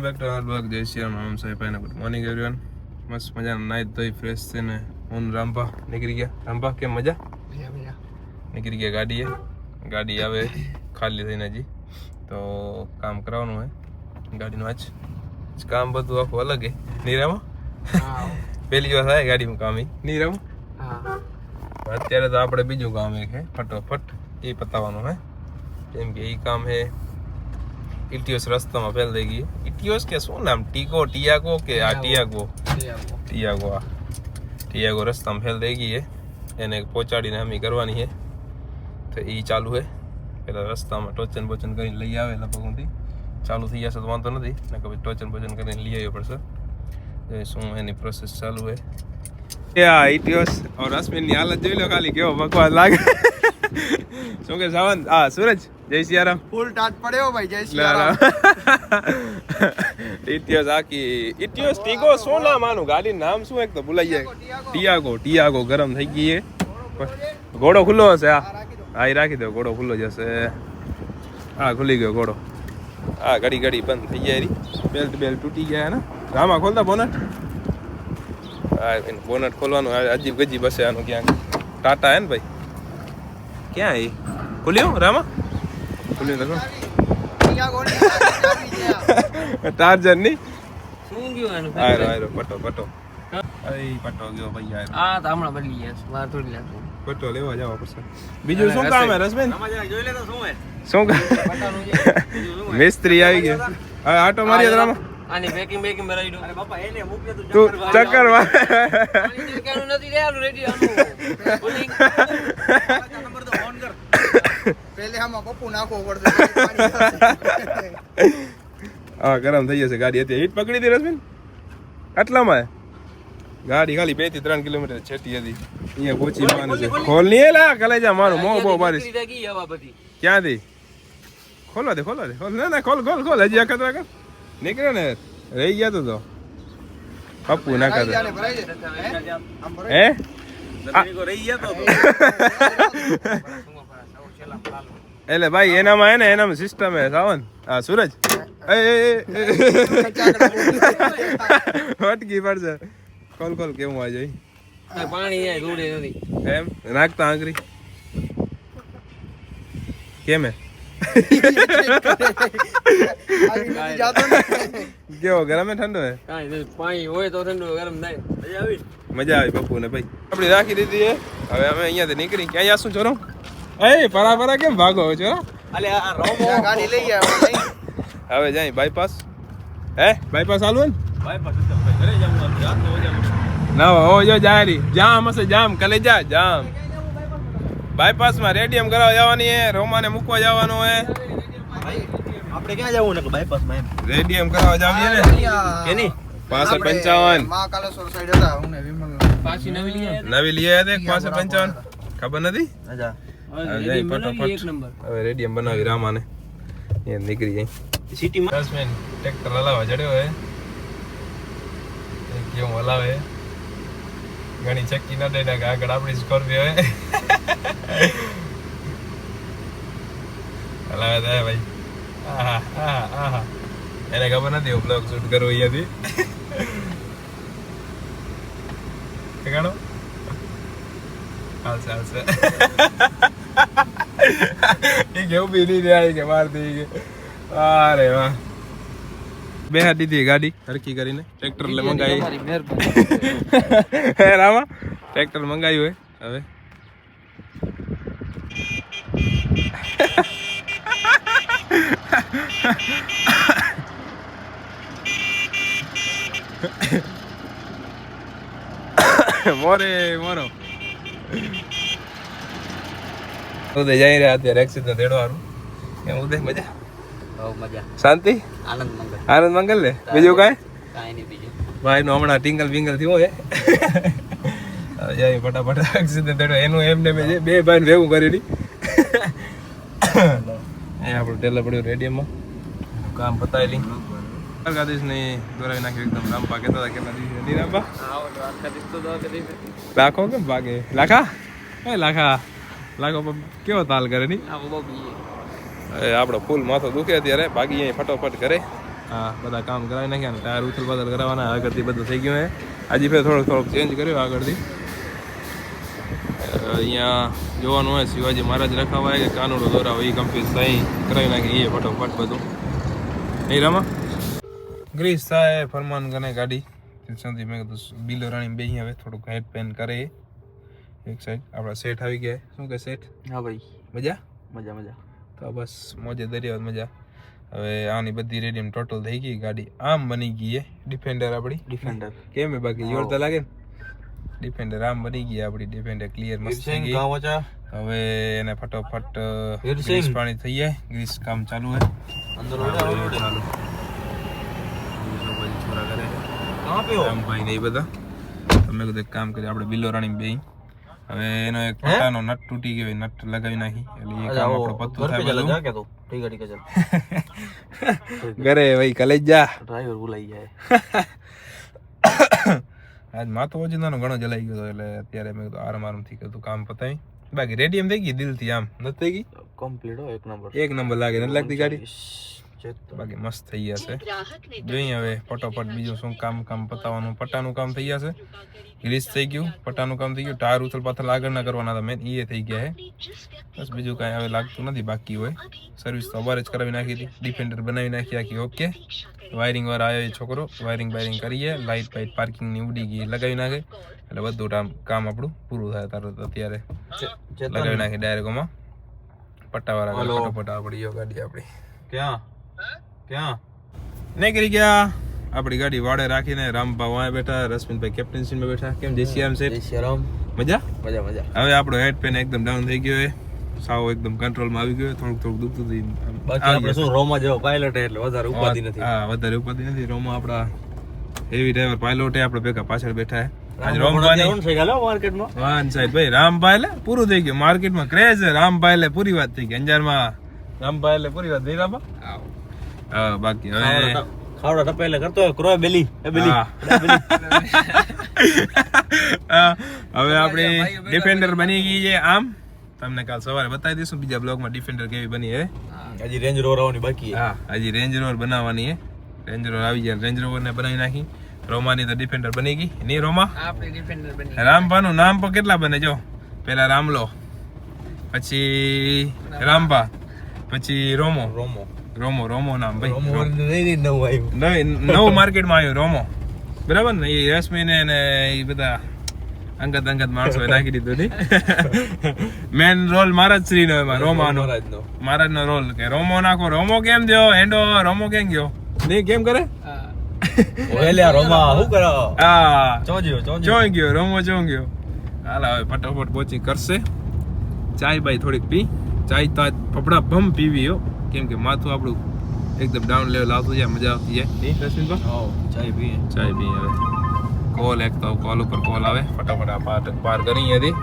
Back to our blog. જય શ્રી રામ. આમ સાહેબ ભાઈને ગુડ મોર્નિંગ એવરીવન. મસ્ત મજાના નાઈ ધોઈ ફ્રેશ થઈને હું રામભા નીકળી ગયા. રામભા કેમ મજા? નીકળી ગયા ગાડીએ. ગાડી આવે ખાલી થઈને હજી તો કામ કરવાનું હોય ગાડીનું. આજ કામ બધું આખું અલગ હે. નીરામાં પહેલી વાર થાય ગાડીમાં કામ નીરામાં. અત્યારે તો આપણે બીજું કામ એક હે ફટોફટ એ પતાવવાનું હે. કેમ કે એ કામ હે ઇટિયોસ રસ્તામાં ફેલ થઈ ગઈ. ઇટિયોસ કે શું નામ? ટિયાગો કે આ ટિયાગો રસ્તામાં ફેલ થઈ ગઈ હે. એને પહોંચાડીને હમી કરવાની છે તો એ ચાલુ હે. પેલા રસ્તામાં ટોચન બોચન કરીને લઈ આવે લગભગ ચાલુ થઈ જશે તો વાંધો નથી, ને કે ટોચન બોચન કરીને લઈ આવ્યો પડશે. શું એની પ્રોસેસ ચાલુ હે. ઇટિયોસ और અશ્વિનની હાલત જોઈ લો ખાલી, કેવો બકવાસ લાગે. શું કે સાવંત? હા સૂરજ, જય સિયારામ. ફૂલ ટાટ પડ્યો ભાઈ. જય સિયારામ. ઇટિયોસ આખી ઇટિયોસ ટીગો શું નામ આનું? ગાડીનું નામ શું? એક તો ભૂલાઈ જાય. ટિયાગો ગરમ થઈ ગઈ હે. ઘોડો ખુલ્લો હશે. હા એ રાખી દો, ઘોડો ખુલ્લો જશે. હા ખુલી ગયો ઘોડો. હા ઘડી બંધ થઈ જાય. બેલ્ટ તૂટી ગયા ને. રામા ખોલતા બોનટ. હા બોનટ ખોલવાનું અજીબ ગજીબ હશે આનું. ક્યાંક ટાટા હે ને ભાઈ? ક્યાં એ ખુલ્યું? રામા ખુલ્યું તો ટાર્જન ની શું ગયું? આયરો પટો ગયો ભાઈ. આ તો હમણાં બદલી ગયા વાર થોડી લાગશે. પટો લેવા જવા પડશે. બીજું શું કામ હે રસબેન? જોઈ લે તો શું હે મિસ્ત્રી આવી ગયા. હવે આટો મારી રામા. આની પેકિંગ ભરાઈ દો. અરે બાપા એને મૂક દે તું ચક્કર માર. આની ચક્કર નથી રેલું રેડી આનું ફૂલિંગ નંબર તો ઓન કર. પહેલે આમાં પપ્પુ નાખવો પડશે. હા ગરમ થઈ જશે ગાડી. હતી હીટ પકડી હતી રસબેન આટલામાં. ગાડી ખાલી 2 થી 3 કિલોમીટર છેટી હતી. અહીંયા પહોંચી જવાનું છે. ખોલ નહીં એલા કલેજા મારું મોં બહુ બારીશ. ક્યાંથી ખોલો દે ના ખોલ હજી અખતરા કર. નીકળ્યો ને રહી ગયા તો પપ્પુ ના કર હે એટલે ભાઈ એનામાં સિસ્ટમ હે સાવન. હા સૂરજ અટકી પડશે. ખોલ કેવું આ જોઈ પાણી એમ નાખતા આંગળી કેમ હે? કેવો ગરમ હે ઠંડો હે? પાણી હોય તો ઠંડુ ગરમ થાય. મજા આવી પપ્પુ ને ભાઈ. આપડી રાખી દીધી હે. હવે અમે અહીંયાથી નીકળી ક્યાં જાશું ચોરો? એ પરા કેમ ભાગો ચોરો? ગાડી લઈ ગયા હવે જાય બાયપાસ. હે બાયપાસ હાલવું ને? બાયપાસ ના હો જો જારી જામ હશે. જામ કલેજા જામ. બાયપાસ માં રેડિયમ કરાવવા જવાની હે. રોમાને મૂકવા જવાનું હે. આપણે ક્યાં જવું ને? બાયપાસ માં એમ રેડિયમ કરાવવા જાવીએ ને. કેની 6555 માં કાલેશ્વર સાઈડ હતા. હું ને વિમલ પાછી નવી લઈ આવ્યા હતા 6555 ખબર નથી. અજા હવે ફટાફટ હવે રેડિયમ બનાવી રામાને. એ નીકળી જાય સિટી માં. 10 મિનિટ ટ્રેક્ટર હલાવવા જડ્યો હે. કેમ હલાવે ઘણી ચક્કી ના દઈને આગળ આપણી સ્કોર્પિયો હે. હલાવે થાય ભાઈ. આહા એને ખબર નથી હું બ્લોગ શૂટ કરું અહીંયાથી. ગાડો હાલશે એ કેવું બી નહીં રહ્યા કે માર દઈ કે. અરે વાહ બેહા દીધી ગાડી હરકી કરીને. ટ્રેક્ટર મંગાવી રામા. ટ્રેક્ટર મંગાવ્યું હે હવે. મોરો ઉદય જઈ રહ્યા અત્યારે એક્સિડન્ટ તેડવાનું. એમ ઉદય મજા શાંતિ આનંદ મંગલ ને બીજું કાંઈ નહીં. ભાઈ નું હમણાં ટિંગલ બિંગલ થયું હે. જાય ફટાફટ એક્સિડન્ટ તેડો એનું એમને બે ભાઈ ભેગું કરી આપણું ટેલર પડ્યું રેડિયમમાં કામ પતાવેલી. દ્વારકાધીશની દોરાવી નાખ્યું એકદમ. રામપા કહેતા હતા કેટલા દિવસ નહીં રામપા? લાખો કેમ ભાગે? લાખો કેવો તાલ કરે નહીં. આપણો ફૂલ માથો દુખે અત્યારે ભાગી અહીં ફટોફટ કરે. હા બધા કામ કરાવી નાખ્યા ને ટાયર ઉથલ પાથલ કરાવવાના આગળથી બધું થઈ ગયું હે આજે ફેર થોડોક ચેન્જ કર્યો આગળથી અહીંયા જોવાનું હોય શિવાજી મહારાજ રખાવા હોય કે કાનુડો દોરાવો એ કમ્પ્લીટ સહી કરાવી નાખી એ ફટોફટ બધું નહીં રામા ગ્રીસ થાય ફરમાન ગણે ગાડી સંધી મેં કીધું બિલો રાણી બે હવે થોડુંક હેડ પેન કરે એક સાઈડ આપણા સેટ આવી ગયા શું કે સેટ હા ભાઈ મજા મજા મજા તો બસ મોજે દરિયા મજા હવે આની બધી રેડિયમ ટોટલ થઈ ગઈ ગાડી આમ બની ગઈ હે ડિફેન્ડર આપણી ડિફેન્ડર કેમ હે બાકી જોરદાર લાગે ને ડિફેન્ડર આમ બની ગઈ આપણી ડિફેન્ડર ક્લિયર મસ્ત થઈ ગઈ હવે એને ફટોફટ ગ્રીસ પાણી થઈ જાય ગ્રીસ કામ ચાલુ હે અંદર ચાલુ છોરા કરે કહાં પે હો આમ ભાઈ ને બધા તમે કીધું કામ કરી આપણે બિલો રાણી બે હવે એનો એક પટ્ટાનો નટ તૂટી ગયો નટ લગાવી નાખી એટલે એ કામ આપણો પત્તું થાય બધું જા કે તો ઠીક है चल ઘરે ભાઈ કલેજ જા ડ્રાઈવર ભૂલાઈ જાય આજ માથો ઓજિંદાનો ઘણો જલાઈ ગયો એટલે અત્યારે મેં કીધું આરામથી કીધું કામ પતાવી બાકી રેડિયમ થઈ ગઈ દિલથી આમ નથી થઈ ગઈ કમ્પ્લીટ હો એક નંબર લાગે નથી લાગતી ગાડી બાકી મસ્ત થઈ જશે જોઈએ હવે ફટોફટ બીજું શું કામ પતાવવાનું પટ્ટાનું કામ થઈ જશે ગ્રીસ થઈ ગયું પટ્ટાનું કામ થઈ ગયું ટાયર ઉથલ પાથલ આગળ ના કરવાના હતા મેન એ થઈ ગયા હે બસ બીજું કાંઈ હવે લાગતું નથી બાકી હોય સર્વિસ તો અવારે જ કરાવી નાખી હતી ડિફેન્ડર બનાવી નાખી આખી ઓકે વાયરિંગ વાળા આવ્યો એ છોકરો વાયરિંગ કરીએ લાઇટ બાઇટ પાર્કિંગની ઉડી ગઈ લગાવી નાખે એટલે બધું કામ આપણું પૂરું થાય તરત અત્યારે લગાવી નાખી ડાયરેક્ટમાં પટ્ટાવાળા ફટોફટ આપણી ગાડી આપણી ક્યાં નીકળી ગયા આપણી ગાડી વાડે રાખીને રામભા વાય બેઠા રશ્મિનભાઈ કેપ્ટનસી માં બેઠા કેમ જય શ્રી રામ છે મજા હવે આપણો હેડ પેન એકદમ ડાઉન થઈ ગયો હે સાવ એકદમ કંટ્રોલમાં આવી ગયો થોડુંક દુખતું હતું બાકી આપણે શું રોમા જેવો પાયલોટ એટલે વધારે ઉપાધિ નથી હા વધારે ઉપાધિ નથી રોમા આપડા હેવી ડ્રાઈવર પાયલોટ આપણે ભેગા પાછળ બેઠા હે આજ રામભાઈ કોણ થઈ ગયો માર્કેટમાં વાન સાઈડ ભાઈ રામભાઈ લે પૂરું થઈ ગયું માર્કેટમાં ક્રેઝ છે રામભાઈ લે પૂરી વાત થઈ ગઈ અંજારમાં રામભાઈ લે પૂરી વાત થઈ રામા હા બાકી હવે ખાવડા ટપેલે કરતો ક્રોય બેલી હવે આપણી ડિફેન્ડર બની ગઈ છે આમ તમને કાલ સવારે બતાવી દઈશું બીજા બ્લોગમાં ડિફેન્ડર કેવી બની હે હજી રેન્જ રોવર આવવાની બાકી હા હજી રેન્જ રોવર બનાવવાની હે રેન્જ રોવર આવી જાય રેન્જ રોવર ને બનાવી નાખી રોમાની તો ડિફેન્ડર બની ગઈ નહીં રોમા આપણી ડિફેન્ડર બની રામભાનું નામ પણ કેટલા બને જો પેલા રામલો પછી રામભા પછી રોમો નામ ભાઈ નવું માર્કેટમાં આવ્યું રોમો બરાબર ને એ રશ્મિ ને એ બધા અંગત માણસો નાખી દીધું નહીં મેન રોલ મહારાજ શ્રી નો એમાં રોમાનો મહારાજ નો રોલ કે રોમો નાખો રોમો કેમ થયો હેન્ડો રોમો કેમ ગયો નહીં કેમ કરે ગયો રોમો ચો ગયો હાલ હવે ફટાફટ પહોંચી કરશે ચાય બાય થોડીક પી ચાય તો ફફડા ભમ પીવી હો કેમ કે માથું આપણું એકદમ ડાઉન લેવલ આવતું જાય મજા આવતી જાય નહીં રશ્મિનભાઈ ચાય પી હવે કોલ એક તો કોલ ઉપર કોલ આવે ફટાફટ આ પાર કરી હતી